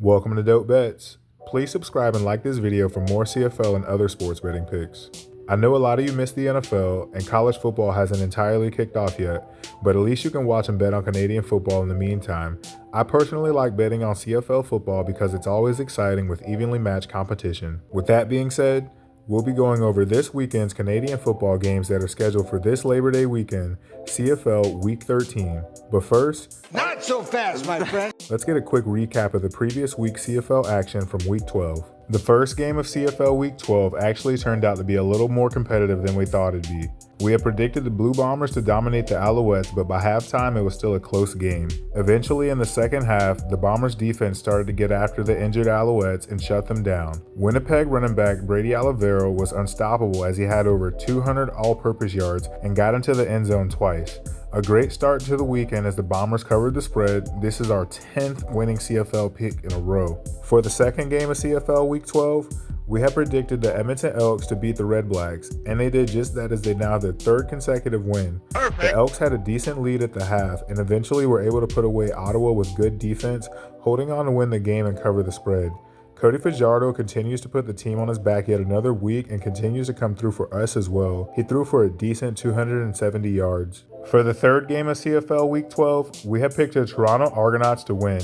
Welcome to DopeBets. Please subscribe and like this video for more CFL and other sports betting picks. I know a lot of you missed the NFL and college football hasn't entirely kicked off yet, but at least you can watch and bet on Canadian football in the meantime. I personally like betting on CFL football because it's always exciting with evenly matched competition. With that being said, we'll be going over this weekend's Canadian football games that are scheduled for this Labor Day weekend, CFL Week 13. But first, not so fast, my friend. Let's get a quick recap of the previous week's CFL action from Week 12. The first game of CFL Week 12 actually turned out to be a little more competitive than we thought it'd be. We had predicted the Blue Bombers to dominate the Alouettes, but by halftime it was still a close game. Eventually in the second half, the Bombers defense started to get after the injured Alouettes and shut them down. Winnipeg running back Brady Oliveira was unstoppable as he had over 200 all-purpose yards and got into the end zone twice. A great start to the weekend as the Bombers covered the spread. This is our 10th winning CFL pick in a row. For the second game of CFL Week 12, we had predicted the Edmonton Elks to beat the Red Blacks, and they did just that as they now have their third consecutive win. Perfect. The Elks had a decent lead at the half and eventually were able to put away Ottawa with good defense, holding on to win the game and cover the spread. Cody Fajardo continues to put the team on his back yet another week and continues to come through for us as well. He threw for a decent 270 yards. For the third game of CFL Week 12, we have picked the Toronto Argonauts to win.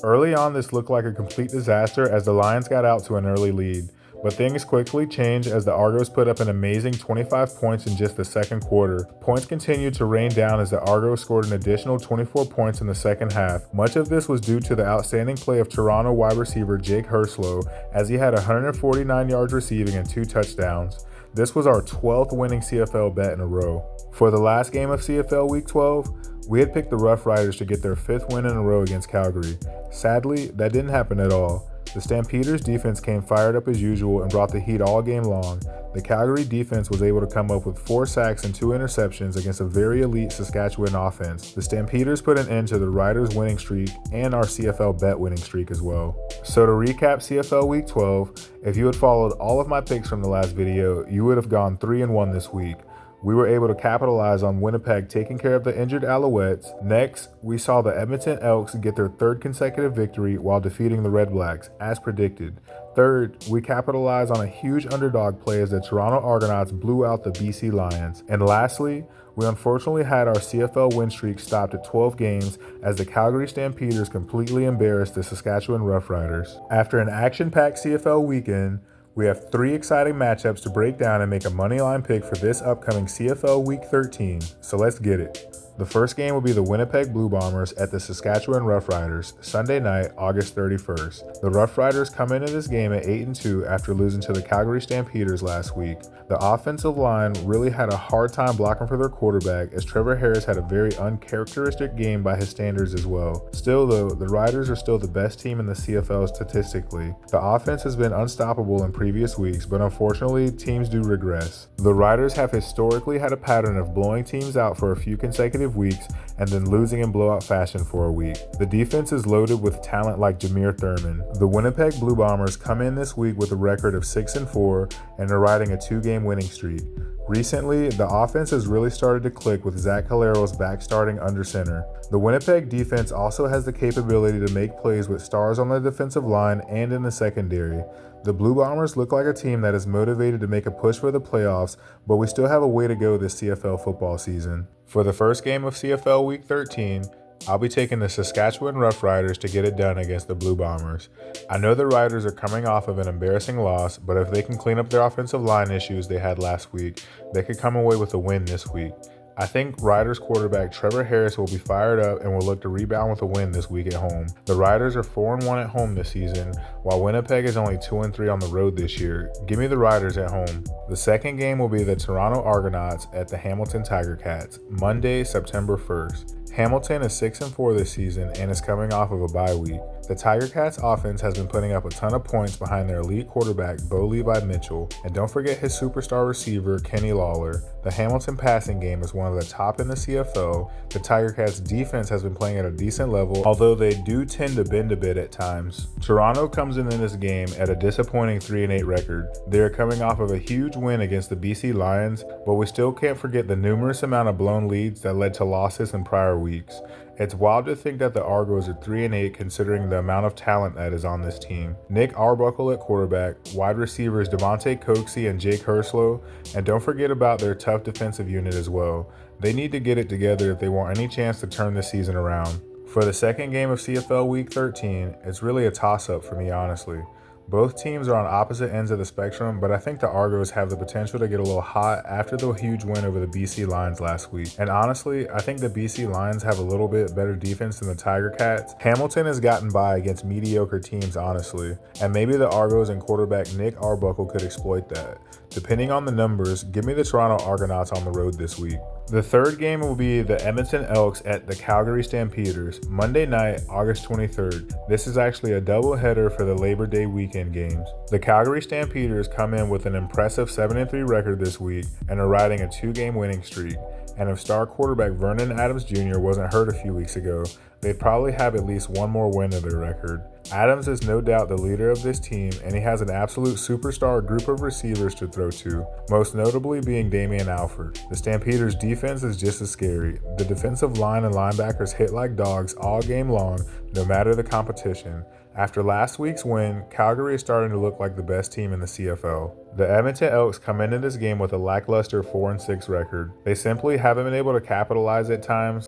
Early on, this looked like a complete disaster as the Lions got out to an early lead. But things quickly changed as the Argos put up an amazing 25 points in just the second quarter. Points continued to rain down as the Argos scored an additional 24 points in the second half. Much of this was due to the outstanding play of Toronto wide receiver Jake Herslow as he had 149 yards receiving and 2 touchdowns. This was our 12th winning CFL bet in a row. For the last game of CFL Week 12, we had picked the Roughriders to get their 5th win in a row against Calgary. Sadly, that didn't happen at all. The Stampeders defense came fired up as usual and brought the heat all game long. The Calgary defense was able to come up with 4 sacks and 2 interceptions against a very elite Saskatchewan offense. The Stampeders put an end to the Riders' winning streak and our CFL bet winning streak as well. So to recap CFL Week 12, if you had followed all of my picks from the last video, you would have gone 3-1 this week. We were able to capitalize on Winnipeg taking care of the injured Alouettes. Next, we saw the Edmonton Elks get their 3rd consecutive victory while defeating the Red Blacks, as predicted. Third, we capitalized on a huge underdog play as the Toronto Argonauts blew out the BC Lions. And lastly, we unfortunately had our CFL win streak stopped at 12 games as the Calgary Stampeders completely embarrassed the Saskatchewan Roughriders. After an action-packed CFL weekend, we have 3 exciting matchups to break down and make a moneyline pick for this upcoming CFL Week 13, so let's get it. The first game will be the Winnipeg Blue Bombers at the Saskatchewan Roughriders, Sunday night, August 31st. The Roughriders come into this game at 8-2 after losing to the Calgary Stampeders last week. The offensive line really had a hard time blocking for their quarterback as Trevor Harris had a very uncharacteristic game by his standards as well. Still though, the Riders are still the best team in the CFL statistically. The offense has been unstoppable in previous weeks, but unfortunately, teams do regress. The Riders have historically had a pattern of blowing teams out for a few consecutive weeks and then losing in blowout fashion for a week. The defense is loaded with talent like Jameer Thurman. The Winnipeg Blue Bombers come in this week with a record of 6-4 and are riding a 2-game winning streak. Recently, the offense has really started to click with Zach Caleros back starting under center. The Winnipeg defense also has the capability to make plays with stars on the defensive line and in the secondary. The Blue Bombers look like a team that is motivated to make a push for the playoffs, but we still have a way to go this CFL football season. For the first game of CFL Week 13, I'll be taking the Saskatchewan Roughriders to get it done against the Blue Bombers. I know the Riders are coming off of an embarrassing loss, but if they can clean up their offensive line issues they had last week, they could come away with a win this week. I think Riders quarterback Trevor Harris will be fired up and will look to rebound with a win this week at home. The Riders are 4-1 at home this season, while Winnipeg is only 2-3 on the road this year. Give me the Riders at home. The second game will be the Toronto Argonauts at the Hamilton Tiger Cats, Monday, September 1st. Hamilton is 6-4 this season and is coming off of a bye week. The Tiger Cats offense has been putting up a ton of points behind their elite quarterback Bo Levi Mitchell, and don't forget his superstar receiver Kenny Lawler. The Hamilton passing game is one of the top in the CFL. The Tiger Cats defense has been playing at a decent level, although they do tend to bend a bit at times. Toronto comes in this game at a disappointing 3-8 record. They are coming off of a huge win against the BC Lions, but we still can't forget the numerous amount of blown leads that led to losses in prior weeks. weeks. It's wild to think that the Argos are 3-8 considering the amount of talent that is on this team. Nick Arbuckle at quarterback, wide receivers Devontae Coxey and Jake Herslow, and don't forget about their tough defensive unit as well. They need to get it together if they want any chance to turn the season around. For the second game of CFL Week 13, it's really a toss-up for me, honestly. Both teams are on opposite ends of the spectrum, but I think the Argos have the potential to get a little hot after the huge win over the BC Lions last week. And honestly, I think the BC Lions have a little bit better defense than the Tiger Cats. Hamilton has gotten by against mediocre teams, honestly, and maybe the Argos and quarterback Nick Arbuckle could exploit that. Depending on the numbers, give me the Toronto Argonauts on the road this week. The third game will be the Edmonton Elks at the Calgary Stampeders, Monday night, August 23rd. This is actually a doubleheader for the Labor Day weekend games. The Calgary Stampeders come in with an impressive 7-3 record this week and are riding a 2-game winning streak. And if star quarterback Vernon Adams Jr. wasn't hurt a few weeks ago, they'd probably have at least one more win in their record. Adams is no doubt the leader of this team, and he has an absolute superstar group of receivers to throw to, most notably being Damian Alford. The Stampeders' defense is just as scary. The defensive line and linebackers hit like dogs all game long, no matter the competition. After last week's win, Calgary is starting to look like the best team in the CFL. The Edmonton Elks come into this game with a lackluster 4-6 record. They simply haven't been able to capitalize at times.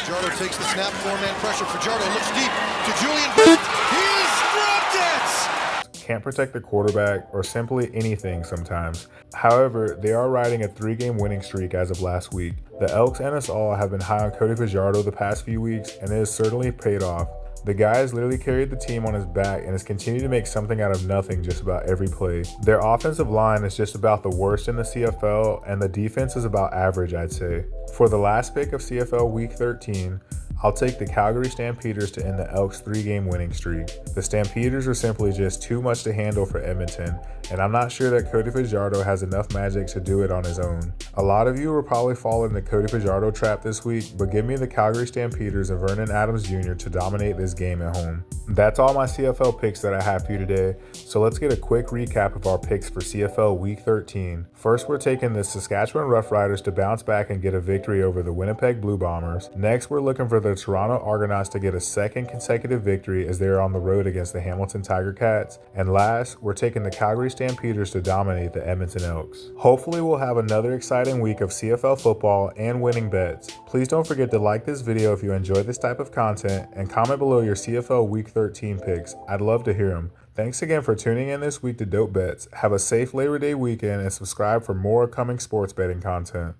Fajardo takes the snap, 4-man pressure. Fajardo looks deep to Julian. He's dropped it! Can't protect the quarterback or simply anything sometimes. However, they are riding a 3-game winning streak as of last week. The Elks and us all have been high on Cody Fajardo the past few weeks, and it has certainly paid off. The guy has literally carried the team on his back and has continued to make something out of nothing just about every play. Their offensive line is just about the worst in the CFL, and the defense is about average, I'd say. For the last pick of CFL Week 13, I'll take the Calgary Stampeders to end the Elks' 3-game winning streak. The Stampeders are simply just too much to handle for Edmonton, and I'm not sure that Cody Fajardo has enough magic to do it on his own. A lot of you will probably fall in the Cody Fajardo trap this week, but give me the Calgary Stampeders and Vernon Adams Jr. to dominate this game at home. That's all my CFL picks that I have for you today, so let's get a quick recap of our picks for CFL Week 13. First, we're taking the Saskatchewan Roughriders to bounce back and get a victory over the Winnipeg Blue Bombers. Next, we're looking for the Toronto Argonauts to get a second consecutive victory as they are on the road against the Hamilton Tiger Cats. And last, we're taking the Calgary Stampeders to dominate the Edmonton Elks. Hopefully, we'll have another exciting week of CFL football and winning bets. Please don't forget to like this video if you enjoy this type of content and comment below your CFL Week 13 picks. I'd love to hear them. Thanks again for tuning in this week to DopeBets. Have a safe Labor Day weekend and subscribe for more upcoming sports betting content.